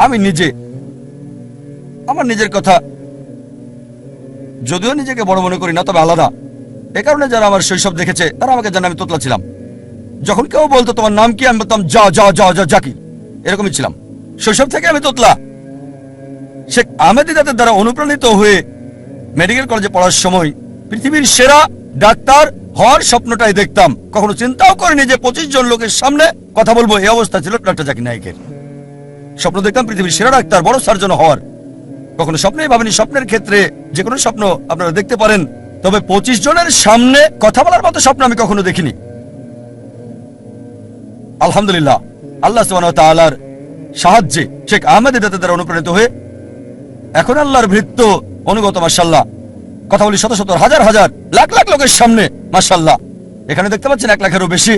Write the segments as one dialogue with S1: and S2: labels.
S1: আমি নিজে আমার নিজের কথা যদিও নিজেকে বড় মনে করি না, তবে আলাদা। এ কারণে যারা আমার শৈশব দেখেছে তারা আমাকে জানে আমি তোতলা ছিলাম। যখন কেউ বলতো তোমার নাম কি, আমি বলতাম যা যা যা যা জাকির, এরকমই ছিলাম। শৈশব থেকে আমি তোতলা। শেখ আহমেদ দিদাতের দ্বারা অনুপ্রাণিত হয়ে মেডিকেল কলেজে পড়ার সময় পৃথিবীর সেরা ডাক্তার হওয়ার স্বপ্নটাই দেখতাম। কখনো চিন্তাও করিনি যে 25 জন লোকের সামনে কথা বলবো। এই অবস্থা ছিল ডক্টর জাকির নায়েকের। স্বপ্ন দেখতাম পৃথিবীর সেরা ডাক্তার, বড় সার্জন হওয়ার। কখনো স্বপ্নেই ভাবিনি। স্বপ্নের ক্ষেত্রে যে কোনো স্বপ্ন আপনারা দেখতে পারেন, তবে 25 জনের সামনে কথা বলার মতো স্বপ্ন আমি কখনো দেখিনি। আলহামদুলিল্লাহ, আল্লাহ সুবহানাহু ওয়া তাআলার সাহায্যে শেখ আহমেদ দিদাতের দ্বারা অনুপ্রাণিত হয়ে এখন আল্লাহর ভৃত্য অনুগত। মাশাআল্লাহ, কথা বলি শত শত হাজার হাজার লাখ লাখ লোকের সামনে। মাশাআল্লাহ, এখানে দেখতে পাচ্ছেন 1 লাখেরও বেশি।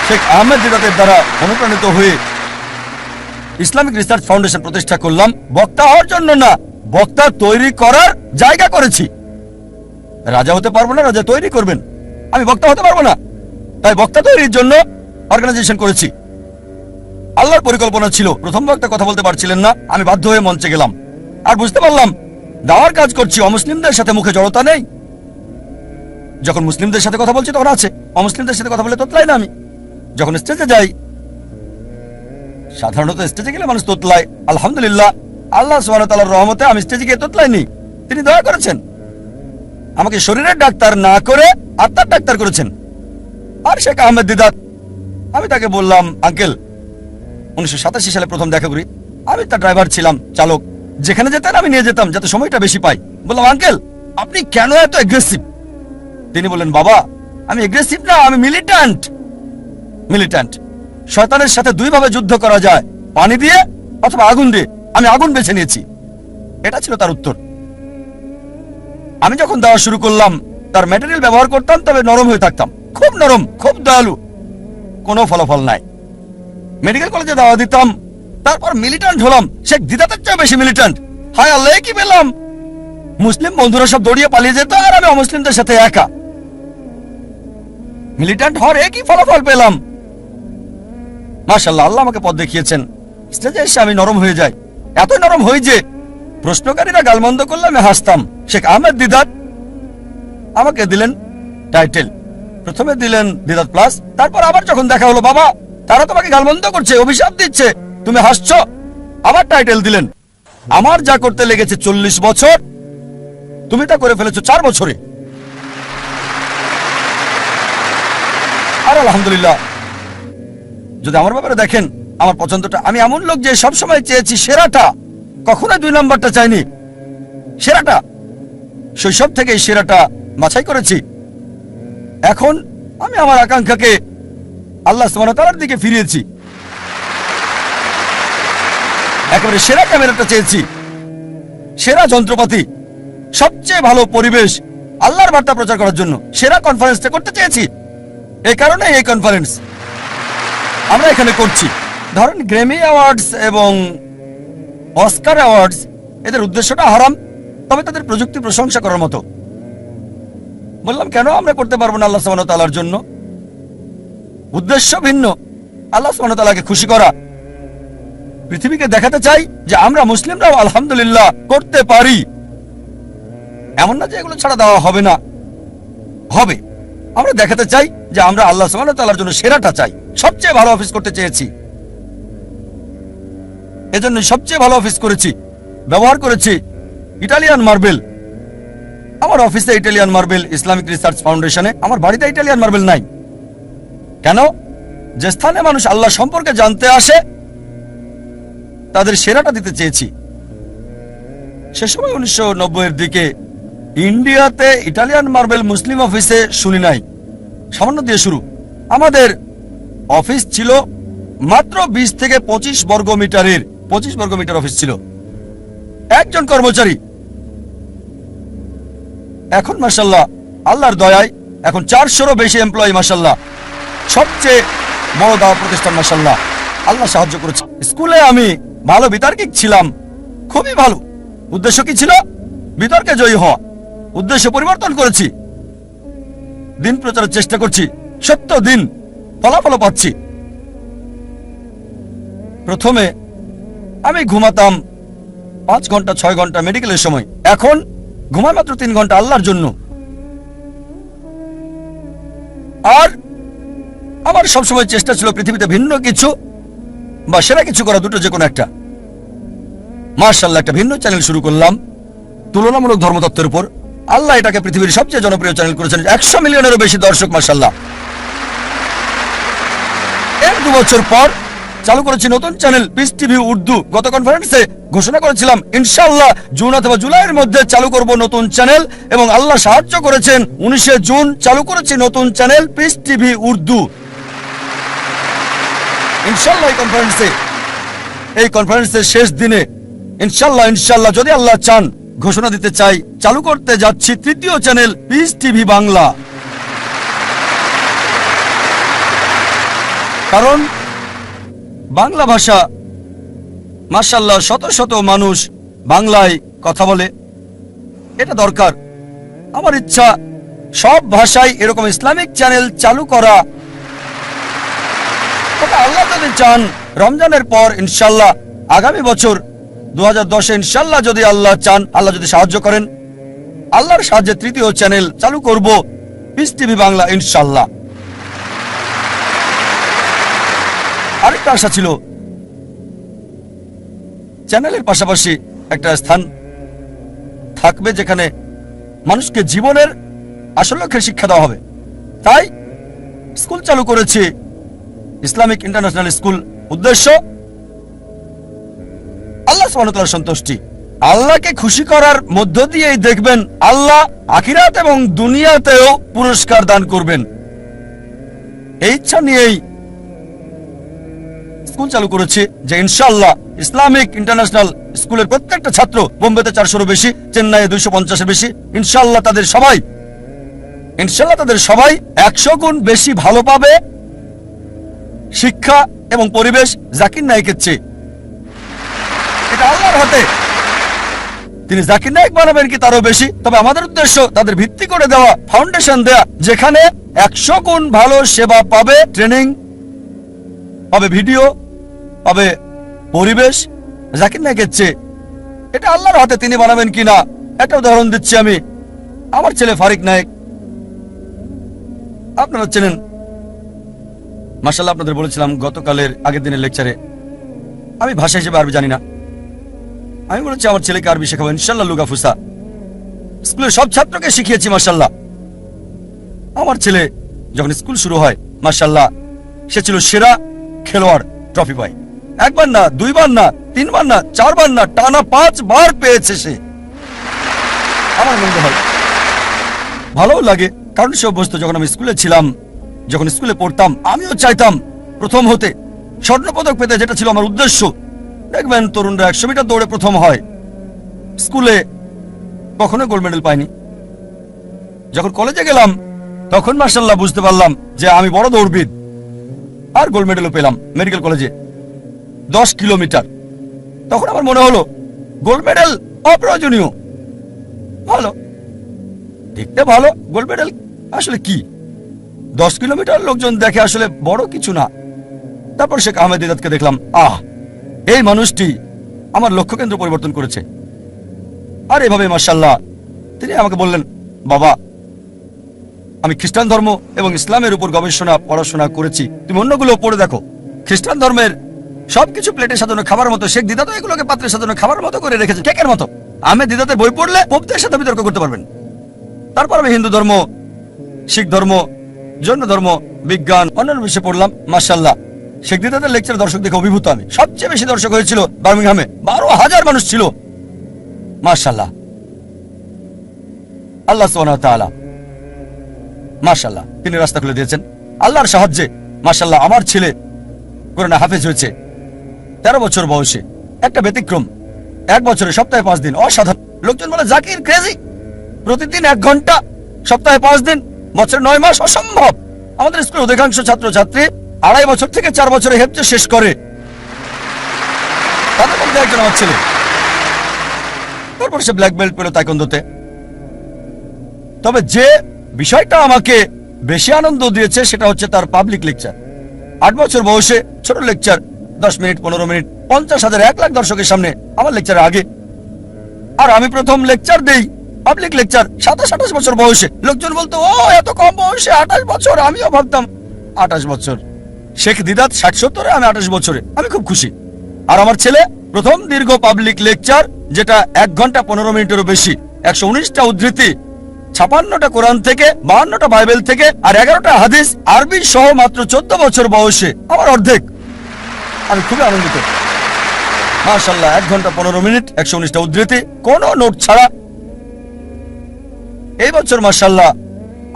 S1: শেখ আহমেদ দিদাতের দ্বারা অনুপ্রাণিত হয়ে ইসলামিক রিসার্চ ফাউন্ডেশন প্রতিষ্ঠা করলাম। বক্তা হওয়ার জন্য না, বক্তা তৈরি করার জায়গা করেছি। রাজা হতে পারবো না, রাজা তৈরি করবেন। আমি বক্তা হতে পারবো না, তাই বক্তা তৈরির জন্য অর্গানাইজেশন করেছি। আল্লাহর পরিকল্পনা ছিল, প্রথম বক্তা কথা বলতে পারছিলেন না, আমি বাধ্য হয়ে মঞ্চে গেলাম। আর বুঝতে পারলাম দাওয়ার কাজ করছি, অমুসলিমদের সাথে মুখে জড়তা নেই। যখন মুসলিমদের সাথে কথা বলছি তখন আছে, অমুসলিমদের সাথে কথা বলে তোতলাই না আমি। যখন স্টেজে যাই, সাধারণত স্টেজে গেলে মানুষ তোতলায়। আলহামদুলিল্লাহ, আল্লাহ সুবহানাহু ওয়া তাআলার রহমতে আমি স্টেজে গিয়ে তোতলাইনি। তিনি দয়া করেছেন, আমাকে শরীরের ডাক্তার না করে আত্মার ডাক্তার করেছেন। আর শেখ আহমেদ দিদাত, আমি তাকে বললাম, আঙ্কেল, 1987 সালে প্রথম দেখা করি। আমি তার ড্রাইভার ছিলাম, চালক। যেখানে যেতেন আমি নিয়ে যেতাম যাতে সময়টা বেশি পাই। বললাম, আঙ্কেল, আপনি কেন এত এগ্রেসিভ? তিনি বললেন, বাবা, আমি এগ্রেসিভ না, আমি মিলিট্যান্ট। মিলিট্যান্ট শয়তানের সাথে দুইভাবে যুদ্ধ করা যায়, পানি দিয়ে অথবা আগুন দিয়ে। আমি আগুন বেছে নিয়েছি। এটা ছিল তার উত্তর। আমি যখন দেওয়া শুরু করলাম, তার ম্যাটেরিয়াল ব্যবহার করতাম, তবে নরম হয়ে থাকতাম, খুব নরম, খুব দয়ালু। কোনো ফলাফল নাই। মেডিকেল কলেজে দাওয়া দিতাম, তারপর মিলিট্যান্ট হলাম। শেখ দিদাতের চেয়ে বেশি মিলিট্যান্ট। হায় আল্লাহ, কি পেলাম! মুসলিম বন্ধুরা সব দৌড়িয়ে পালিয়ে যেত, আর আমি অমুসলিমদের সাথে একা। মিলিট্যান্ট হওয়ার একই ফলাফল পেলাম। মাশাআল্লাহ, আল্লাহ আমাকে পথ দেখিয়েছেন। স্টেজে এসে আমি নরম হয়ে যাই, এতই নরম হই যে প্রশ্নকারীরা গালমন্দ করলে আমি হাসতাম। শেখ আহমেদ দিদাত আমাকে দিলেন টাইটেল। প্রথমে দিলেন দিদাত প্লাস, তারপর আবার যখন দেখা হলো, বাবা, তারা তোমাকে গালমন্দ করছে, অভিশাপ দিচ্ছে, তুমি হাসছো, আবার টাইটেল দিলেন। আমার যা করতে লেগেছে 40 বছর, তুমি তা করে ফেলেছো 4 বছরে। আর আলহামদুলিল্লাহ, যদি আমার ব্যাপারে দেখেন, আমার পছন্দটা, আমি এমন লোক যে সবসময় চেয়েছি সেরাটা, কখনোই 2 নম্বরটা চাইনি, সেরাটা। শৈশব থেকে এই সেরাটা বাছাই করেছি। এখন আমি আমার আকাঙ্ক্ষাকে আল্লাহ সুবহানাহু ওয়া তাআলার দিকে ফিরিয়েছি। একেবারে সেরা ক্যামেরাটা চেয়েছি, সেরা যন্ত্রপাতি, সবচেয়ে ভালো পরিবেশ আল্লাহর বার্তা প্রচার করার জন্য সেরা কনফারেন্সটা করতে চেয়েছি। এই কারণে এই কনফারেন্স আমরা এখানে করছি। ধরেন গ্র্যামি অ্যাওয়ার্ডস এবং অস্কার অ্যাওয়ার্ডস, এদের উদ্দেশ্যটা হারাম, তবে তাদের প্রযুক্তি প্রশংসা করার মতো। বললাম, কেন আমরা করতে পারবো না আল্লাহ সুবহানাহু ওয়া তাআলার জন্য? উদ্দেশ্য ভিন্ন, আল্লাহ সুবহানাহু ওয়া তাআলাকে খুশি করা। পৃথিবীকে দেখাতে চাই যে আমরা মুসলিমরাও আলহামদুলিল্লাহ করতে পারি। এমন না যে এগুলো ছাড়া দেওয়া হবে না, হবে। আমরা দেখাতে চাই যে আমরা আল্লাহ সুবহানাহু ওয়া তাআলার জন্য সেরাটা চাই। সবচেয়ে ভালো অফিস করতে চেয়েছি, এজন্য সবচেয়ে ভালো অফিস করেছি। ব্যবহার করেছি ইটালিয়ান মার্বেল। আমার অফিসে ইটালিয়ান মার্বেল, ইসলামিক রিসার্চ ফাউন্ডেশনে। আমার বাড়িতে ইটালিয়ান মার্বেল নাই। কেন? যে স্থানে মানুষ আল্লাহ সম্পর্কে জানতে আসে, তাদের সেরাটা দিতে চেয়েছি। সে সময় 1990-এর দিকে ইন্ডিয়াতে ইটালিয়ান মার্বেল মুসলিম অফিসে শুনি নাই। সামান্য দিয়ে শুরু। আমাদের অফিস ছিল মাত্র 20 থেকে 25 বর্গ মিটারের, 25 বর্গ মিটার অফিস ছিল, একজন কর্মচারী। এখন মাশাআল্লাহ, আল্লাহর দয়ায় এখন 400-এরও বেশি এমপ্লয়ি। মাশাআল্লাহ, সবচেয়ে বড় দাওয়া প্রতিষ্ঠান। মাশাআল্লাহ, আল্লাহ সাহায্য করেছে। স্কুলে আমি ভালো বিতার্কিক ছিলাম, খুবই ভালো। উদ্দেশ্য কি ছিল? বিতর্কে জয়ী হওয়া। উদ্দেশ্য পরিবর্তন করেছি, দিন প্রচারের চেষ্টা করছি। সত্য দিন, ফলাফল পাচ্ছি। প্রথমে আমি ঘুমাতাম 5 ঘন্টা 6 ঘন্টা মেডিকেলের সময়, এখন ঘুমাই মাত্র 3 ঘন্টা আল্লাহর জন্য। আর আমার সবসময় চেষ্টা ছিল পৃথিবীতে ভিন্ন কিছু বা সেরা কিছু করা, দুটো যে কোনো একটা। মাশাআল্লাহ, একটা ভিন্ন চ্যানেল শুরু করলাম তুলনামূলক ধর্মতত্ত্বের উপর। আল্লাহ এটাকে পৃথিবীর সবচেয়ে জনপ্রিয় চ্যানেল করেছেন, 100 মিলিয়নেরও বেশি দর্শক, মাশাআল্লাহ। এর 2 বছর পর চালু করেছি নতুন চ্যানেল পিস টিভি উর্দু। গত কনফারেন্সে ঘোষণা করেছিলাম ইনশাআল্লাহ জুন অথবা জুলাইয়ের মধ্যে চালু করব নতুন চ্যানেল, এবং আল্লাহ সাহায্য করেছেন। 19 জুন চালু করেছি নতুন চ্যানেল পিস টিভি উর্দু। ইনশাআল্লাহ এই কনফারেন্সের শেষ দিনে ইনশাআল্লাহ যদি আল্লাহ চান, ঘোষণা দিতে চাই চালু করতে যাচ্ছি 3য় চ্যানেল পিস টিভি বাংলা। কারণ বাংলা ভাষা মাশাআল্লাহ শত শত মানুষ বাংলায় কথা বলে, এটা দরকার। আমার ইচ্ছা সব ভাষায় এরকম ইসলামিক চ্যানেল চালু করা। তবে আল্লাহ যদি চান রমজানের পর ইনশাআল্লাহ আগামী বছর 2010 ইনশাআল্লাহ যদি আল্লাহ চান, আল্লাহ যদি সাহায্য করেন, আল্লাহর সাহায্যে 3য় চ্যানেল চালু করব পিস টিভি বাংলা ইনশাআল্লাহ। আরেকটা আশা ছিল চ্যানেলের পাশাপাশি একটা স্থান থাকবে যেখানে মানুষকে জীবনের আসল লক্ষ্যের শিক্ষা দেওয়া হবে। তাই স্কুল চালু করেছি, ইসলামিক ইন্টারন্যাশনাল স্কুল। উদ্দেশ্য আল্লাহ সুবহানাহু ওয়া তাআলার সন্তুষ্টি। আল্লাহকে খুশি করার মধ্য দিয়েই দেখবেন আল্লাহ আখিরাত এবং দুনিয়াতেও পুরস্কার দান করবেন। এই ইচ্ছা নিয়েই স্কুল চালু করেছি যে ইনশাআল্লাহ ইসলামিক ইন্টারন্যাশনাল স্কুলের প্রত্যেকটা ছাত্র, বোম্বেতে 400-এরও বেশি, চেন্নাইয়ে 250-এর বেশি, ইনশাআল্লাহ তাদের সবাই 100 গুণ বেশি ভালো পাবে শিক্ষা এবং পরিবেশ জাকির নায়েকের চেয়ে। এটা আল্লাহর হাতে। তিনি জাকির নায়েক বানাবেন কি তারও বেশি। তবে আমাদের উদ্দেশ্য তাদের ভিত্তি করে দেওয়া, ফাউন্ডেশন দেয়া, যেখানে 100 গুণ ভালো সেবা পাবে, ট্রেনিং পাবে, ভিডিও পাবে, পরিবেশ জাকির নায়েকের চেয়ে। এটা আল্লাহর হাতে, তিনি বানাবেন কিনা। একটা উদাহরণ দিচ্ছি আমি। আমার ছেলে ফারিক নায়েক, আপনারা চেনেন মাশাআল্লাহ। আপনাদের বলেছিলাম গতকালের আগের দিনের লেকচারে, আমি ভাষা হিসেবে আরবি জানি না। আমি বলেছি আমার ছেলেকে আরবি শেখাবো ইনশাআল্লাহ, লুগা ফুসা। স্কুলের সব ছাত্রকে শিখিয়েছি মাশাআল্লাহ। আমার ছেলে যখন স্কুল শুরু হয় মাশাআল্লাহ, সে ছিল সেরা খেলোয়াড়, ট্রফি পায়। 1 বার না, 2 বার না, 3 বার না, 4 বার না, টানা 5 বার পেয়েছে সে। আমার মনে হয় ভালোও লাগে, কারণ সে অভ্যস্ত। যখন আমি স্কুলে ছিলাম, যখন স্কুলে পড়তাম, আমিও চাইতাম প্রথম হতে, স্বর্ণপদক পেতে, যেটা ছিল আমার উদ্দেশ্য। দেখবেন তরুণরা 100 মিটার দৌড়ে প্রথম হয়, স্কুলে কখনো গোল্ড মেডেল পাইনি। যখন কলেজে গেলাম তখন মাশাআল্লাহ বুঝতে পারলাম যে আমি বড় দৌড়বিদ, আর গোল্ড মেডেলও পেলাম মেডিকেল কলেজে 10 কিলোমিটার। তখন আমার মনে হলো গোল্ড মেডেল অপ্রয়োজনীয়। ভালো, দেখতে ভালো, গোল্ড মেডেল আসলে কি? 10 কিলোমিটার লোকজন দেখে, আসলে বড় কিছু না। তারপর শেখ আহমেদ দিদাতকে দেখলাম, এই মানুষটি আমার লক্ষ্য কেন্দ্র পরিবর্তন করেছে। আর এভাবে মাশাআল্লাহ তিনি আমাকে বললেন, বাবা আমি খ্রিস্টান ধর্ম এবং ইসলামের উপর গবেষণা পড়াশোনা করেছি, তুমি অন্যগুলো পড়ে দেখো। খ্রিস্টান ধর্মের সবকিছু প্লেটে সাজানো খাবার মতো, শেখ দিদাত এগুলোকে পাত্রে সাজানো খাবার মতো করে রেখেছে, কেকের মতো। আহমেদ দিদাতের বই পড়লে পোপদের সাথে বিতর্ক করতে পারবেন। তারপর আমি হিন্দু ধর্ম, শিখ ধর্ম, জৈন ধর্ম, বিজ্ঞান, অন্যান্য বিষয়ে পড়লাম। মাশাআল্লাহ শেখ দিদাতের লেকচার দর্শক দেখে অভিভূত আমি। সবচেয়ে বেশি দর্শক হয়েছিল বার্মিংহামে, 12,000 মানুষ ছিল। মাশাআল্লাহ, আল্লাহ সুবহানাহু ওয়া তাআলা মাশাআল্লাহ তিনি রাস্তা খুলে দিয়েছেন। আল্লাহর সাহায্যে মাশাআল্লাহ আমার ছেলে কোরআনে হাফেজ হয়েছে 13 বছর বয়সে। একটা ব্যতিক্রম, 1 বছরে সপ্তাহে 5 দিন, অসাধারণ। লোকজন বলে জাকির ক্রেজি, প্রতিদিন 1 ঘন্টা, সপ্তাহে 5 দিন, বছরে 9 মাস, অসম্ভব। আমাদের স্কুলের অধিকাংশ ছাত্রছাত্রী 2.5 বছর থেকে 4 বছরে হেফজ শেষ করে, তাদের মধ্যে একজন আমার ছেলে। তারপর সে ব্ল্যাক বেল্ট পেল তাইকোন্দোতে। তবে যে বিষয়টা আমাকে বেশি আনন্দ দিয়েছে সেটা হচ্ছে তার পাবলিক লেকচার। 8 বছর বয়সে ছোট লেকচার 10 মিনিট, 15 মিনিট, 50,000, 1 লাখ দর্শকের সামনে আমার লেকচারের আগে। আর আমি প্রথম লেকচার দেই, পাবলিক লেকচার, 27-28 বছর বয়সে। লোকজন বলতো, ও এত কম বয়সে 28 বছর। আমিও ভাবতাম 28 বছর। শেখ দিদাত 60-70-এ, আমি 28 বছরে। আমি খুব খুশি। আর আমার ছেলে প্রথম দীর্ঘ পাবলিক লেকচার, যেটা 1 ঘন্টা 15 মিনিটেরও বেশি, 119টা উদ্ধৃতি, 56টা কোরআন থেকে, 52টা বাইবেল থেকে, আর 11টা হাদিস আরবি সহ, মাত্র 14 বছর বয়সে। আমার অর্ধেক। আমি খুবই আনন্দিত। মাশাআল্লাহ, 1 ঘন্টা 15 মিনিট, 119টা উদ্ধৃতি, কোনো নোট ছাড়া। এই বছর মাশাআল্লাহ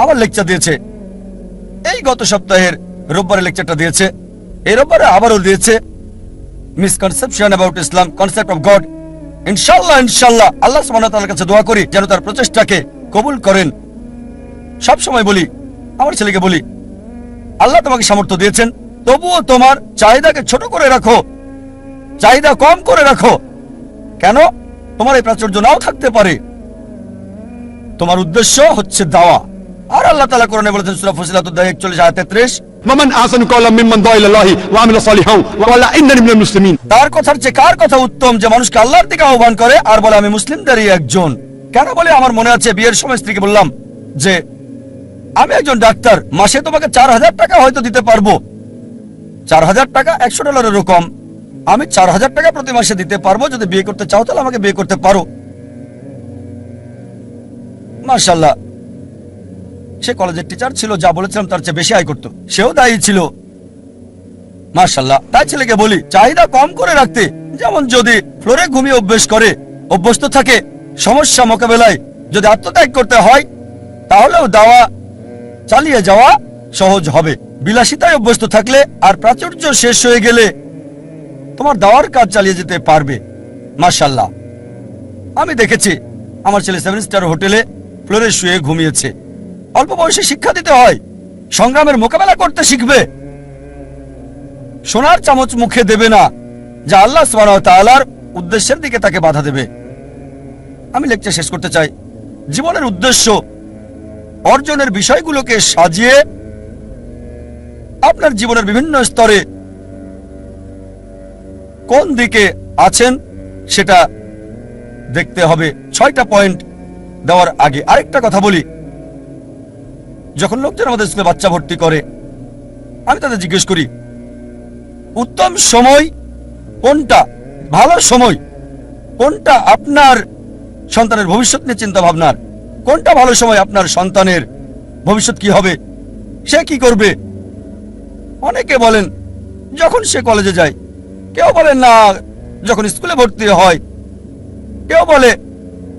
S1: আমার লেকচার দিয়েছে। এই গত সপ্তাহের রোববারে লেকচারটা দিয়েছে, এই রোববারে আবারও দিয়েছে। Misconception about Islam, concept of god. ইনশাআল্লাহ ইনশাআল্লাহ আল্লাহ সুবহানাহু ওয়া তাআলার কাছে দোয়া করি যেন তার প্রচেষ্টাকে কবুল করেন। সব সময় বলি, আমার ছেলেকে বলি, আল্লাহ তোমাকে সামর্থ্য দিয়েছেন, তবুও তোমার চাহিদাকে ছোট করে রাখো, চাহিদা কম করে রাখো। কেন? তোমার এই প্রাচুর্য নাও থাকতে পারে। তোমার উদ্দেশ্য হচ্ছে দাওয়া। আর আল্লাহ তাআলা কোরআনে বলেছেন, সূরা ফুসিলাত 41-33,
S2: ومن احسن قولا ممن دعا الى الله وعمل صالحا وقال انني من المسلمين।
S1: তার কথার চেয়ে কার কথা উত্তম, যে মানুষকে আল্লাহর দিকে আহ্বান করে আর বলে আমি মুসলিমদেরই একজন। কেন বলে? আমার মনে আছে বিয়ের সময় স্ত্রীকে বললাম যে আমি একজন ডাক্তার, মাসে তোমাকে 4,000 টাকা হয়তো দিতে পারবো। 4,000 টাকা $100 কম। আমি 4,000 টাকা প্রতি মাসে দিতে পারবো। যদি বিয়ে করতে চাও তাহলে আমাকে বিয়ে করতে পারো। মাশাআল্লাহ, সে কলেজের টিচার ছিল, যা বলেছিলাম তার চেয়ে বেশি আয় করতো। সেও দায়ী ছিল। মাশাআল্লাহ। তাই ছেলেকে বলি চাহিদা কম করে রাখতে। যেমন যদি ফ্লোরে ঘুমিয়ে অভ্যস্ত থাকে, সমস্যা মোকাবেলায় যদি আত্মত্যাগ করতে হয়, তাহলেও দাওয়া চালিয়ে যাওয়া সহজ হবে। বিলাসিতায় অভ্যস্ত থাকলে আর প্রাচুর্য শেষ হয়ে গেলে তোমার দাওয়ার কাজ চালিয়ে যেতে পারবে। মাশাআল্লাহ, আমি দেখেছি আমার ছেলে 7 স্টার হোটেলে ফ্লোরে শুয়ে ঘুমিয়েছে। অল্প বয়সে শিক্ষা দিতে হয়, সংগ্রামের মোকাবেলা করতে শিখবে। সোনার চামচ মুখে দেবে না, যা আল্লাহ সুবহানাহু ওয়া তাআলার উদ্দেশ্যের দিকে তাকে বাধা দেবে। আমি লেকচার শেষ করতে চাই। জীবনের উদ্দেশ্য অর্জনের বিষয়গুলোকে সাজিয়ে আপনার জীবনের বিভিন্ন স্তরে কোন দিকে আছেন সেটা দেখতে হবে। 6টা পয়েন্ট দেওয়ার আগে আরেকটা কথা বলি। যখন লোকজন আমাদের স্কুলে বাচ্চা ভর্তি করে, আমি তাদের জিজ্ঞেস করি উত্তম সময় কোনটা, ভালো সময় কোনটা আপনার সন্তানের ভবিষ্যৎ নিয়ে চিন্তা ভাবনার, কোনটা ভালো সময় আপনার সন্তানের ভবিষ্যৎ কি হবে, সে কি করবে। অনেকে বলেন যখন সে কলেজে যায়, কেউ বলেন না যখন স্কুলে ভর্তি হয়, কেউ বলে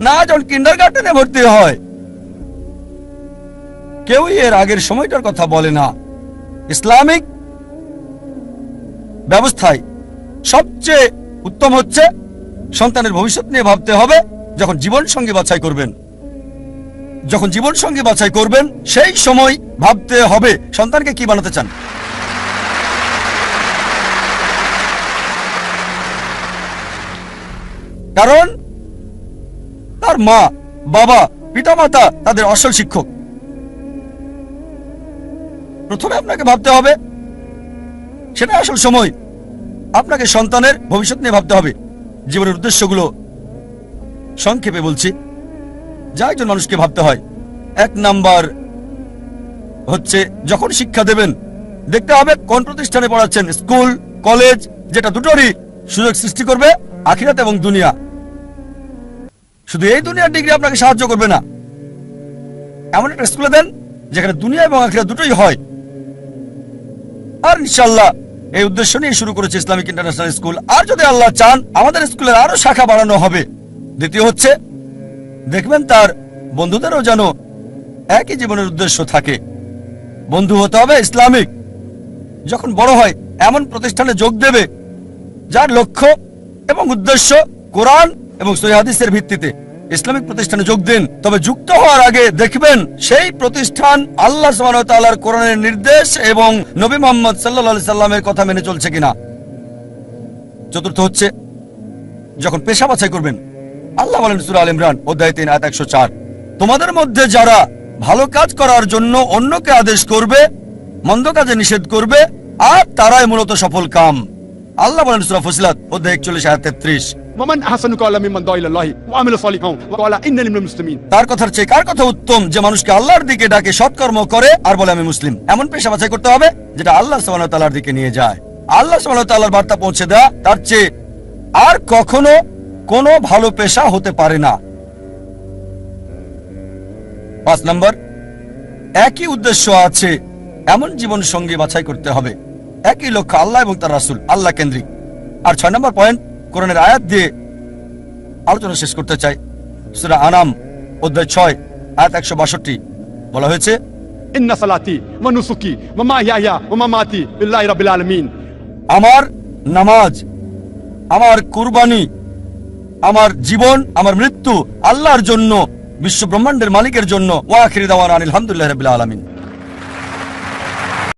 S1: না যখন কিন্ডারগার্টেনে ভর্তি হয়। কেউই এর আগের সময়টার কথা বলে না। ইসলামিক ব্যবস্থায় সবচেয়ে উত্তম হচ্ছে সন্তানের ভবিষ্যৎ নিয়ে ভাবতে হবে যখন জীবন সঙ্গী বাছাই করবেন। যখন জীবন সঙ্গী বাছাই করবেন সেই সময় ভাবতে হবে সন্তানকে কি বানাতে চান। কারণ তার মা, বাবা, পিতামাতা তাদের আসল শিক্ষক। প্রথমে আপনাকে ভাবতে হবে, সেটা আসল সময়। আপনাকে সন্তানের ভবিষ্যৎ নিয়ে ভাবতে হবে। জীবনের উদ্দেশ্যগুলো সংক্ষেপে বলছি, যা একজন মানুষকে ভাবতে হয়। 1 নাম্বার হচ্ছে যখন শিক্ষা দেবেন, দেখতে হবে কোন প্রতিষ্ঠানে পড়াচ্ছেন। স্কুল, কলেজ, যেটা দুটোরই সুযোগ সৃষ্টি করবে আখিরাত এবং দুনিয়া। শুধু এই দুনিয়ার ডিগ্রি আপনাকে সাহায্য করবে না। এমন একটা স্কুলে দেন যেখানে দুনিয়া এবং আখিরাত দুটোই হয়। আর ইনশাআল্লাহ এই উদ্দেশ্য নিয়ে শুরু করেছে ইসলামিক ইন্টারন্যাশনাল স্কুল। আর যদি আল্লাহ চান আমাদের স্কুলের আরো শাখা বাড়ানো হবে। দ্বিতীয় হচ্ছে দেখবেন তার বন্ধুদেরও যেন একই জীবনের উদ্দেশ্য থাকে। বন্ধু হতে হবে ইসলামিক। যখন বড় হয় এমন প্রতিষ্ঠানে যোগ দেবে যার লক্ষ্য এবং উদ্দেশ্য কোরআন এবং সহিহ হাদিসের ভিত্তিতে। ইসলামিক প্রতিষ্ঠানে যোগ দিন, তবে যুক্ত হওয়ার আগে দেখবেন সেই প্রতিষ্ঠান আল্লাহ সুবহানাহু ওয়া তাআলার কোরআনের নির্দেশ এবং নবী মুহাম্মদ সাল্লাল্লাহু আলাইহি সাল্লামের কথা মেনে চলছে কিনা। চতুর্থ হচ্ছে যখন পেশা বাছাই করবেন, আল্লাহ বলেন সূরা আল ইমরান অধ্যায় 3 আয়াত 104, তোমাদের মধ্যে যারা ভালো কাজ করার জন্য অন্যকে আদেশ করবে, মন্দ কাজে নিষেধ করবে, আর তারাই মূলত সফল কাম। আল্লাহ বলেন সূরা ফুসিলাত অধ্যায় 41 আয়াত 33,
S2: ومن أحسن قولا ممن دعا إلى الله وعمل صالحا وقال إنني من المسلمين।
S1: তার কথার চেয়ে কার কথা উত্তম যে মানুষকে আল্লাহর দিকে ডাকে, সৎকর্ম করে আর বলে আমি মুসলিম। এমন পেশা বাছাই করতে হবে যেটা আল্লাহ সুবহানাহু ওয়া তাআলার দিকে নিয়ে যায়। আল্লাহ সুবহানাহু ওয়া তাআলার বার্তা পৌঁছে দেওয়া তার চেয়ে আর কখনো কোনো ভালো পেশা হতে পারে না। 5 নম্বর, একই উদ্দেশ্য আছে এমন জীবন সঙ্গী বাছাই করতে হবে, একই লক্ষ্য আল্লাহ এবং তার রাসূল, আল্লাহ কেন্দ্রিক। আর 6 নম্বর পয়েন্ট, কোরআনের আয়াত দিয়ে আলোচনা শেষ করতে চাই। সূরা আনাম অধ্যায় 6 আয়াত 162 বলা হয়েছে,
S2: إن صلاتي ونسكي ومحياي ومماتي لله رب العالمين।
S1: আমার নামাজ, আমার কুরবানি, আমার জীবন, আমার মৃত্যু আল্লাহর জন্য, বিশ্ব ব্রহ্মাণ্ডের মালিকের জন্য। ওয়া আখিরু দাওয়ানা আলহামদুলিল্লাহি রাব্বিল আলামিন।